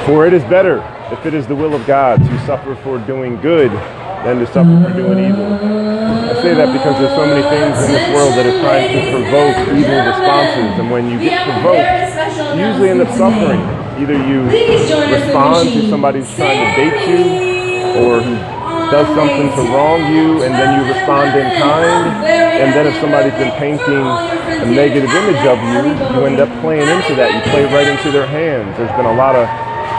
For it is better, if it is the will of God, to suffer for doing good than to suffer for doing evil. I say that because there's so many things in this world that are trying to provoke evil responses, and when you get provoked, you usually end up suffering. Either you respond to somebody who's trying to bait you, or who does something to wrong you, and then you respond in kind, and then if somebody's been painting a negative image of you, you end up playing into that. You play right into their hands. There's been a lot of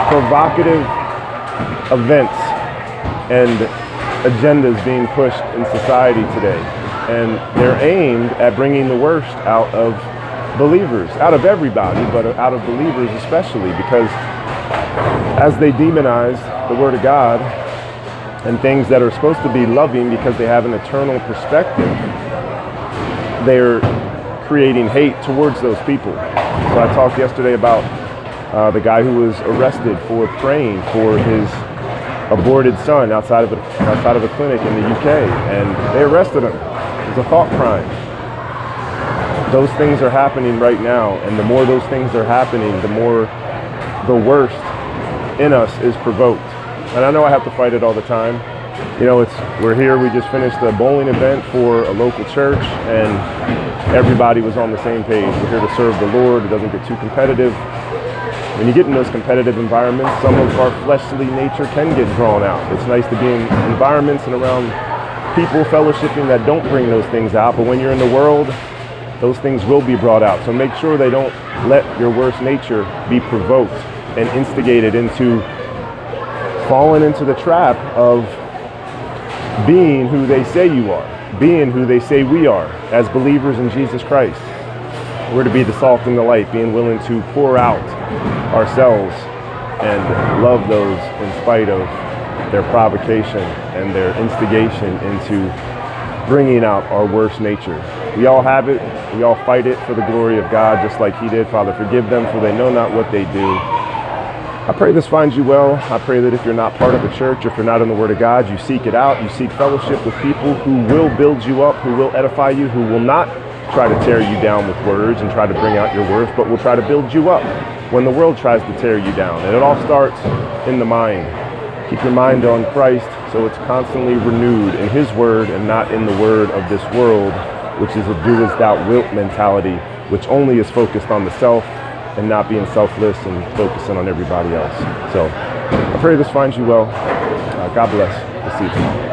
provocative events and agendas being pushed in society today, and they're aimed at bringing the worst out of believers, out of everybody, but out of believers especially, because as they demonize the Word of God and things that are supposed to be loving because they have an eternal perspective, they're creating hate towards those people. So I talked yesterday about the guy who was arrested for praying for his aborted son outside of a clinic in the UK, and they arrested him. It was a thought crime. Those things are happening right now, and the more those things are happening, the more the worst in us is provoked. And I know I have to fight it all the time. You know, we're here, we just finished a bowling event for a local church, and everybody was on the same page. We're here to serve the Lord. It doesn't get too competitive. When you get in those competitive environments, some of our fleshly nature can get drawn out. It's nice to be in environments and around people fellowshipping that don't bring those things out, but when you're in the world, those things will be brought out. So make sure they don't let your worst nature be provoked and instigated into falling into the trap of being who they say you are, being who they say we are as believers in Jesus Christ. We're to be the salt and the light, being willing to pour out ourselves and love those in spite of their provocation and their instigation into bringing out our worst nature. We all have it. We all fight it for the glory of God, just like he did. Father, forgive them, for they know not what they do. I pray this finds you well. I pray that if you're not part of a church, or if you're not in the Word of God, you seek it out. You seek fellowship with people who will build you up, who will edify you, who will not try to tear you down with words and try to bring out your worst, but will try to build you up when the world tries to tear you down. And it all starts in the mind. Keep your mind on Christ so it's constantly renewed in his word and not in the word of this world, which is a do as thou wilt mentality, which only is focused on the self and not being selfless and focusing on everybody else. So I pray this finds you well. God bless. We'll see you tomorrow.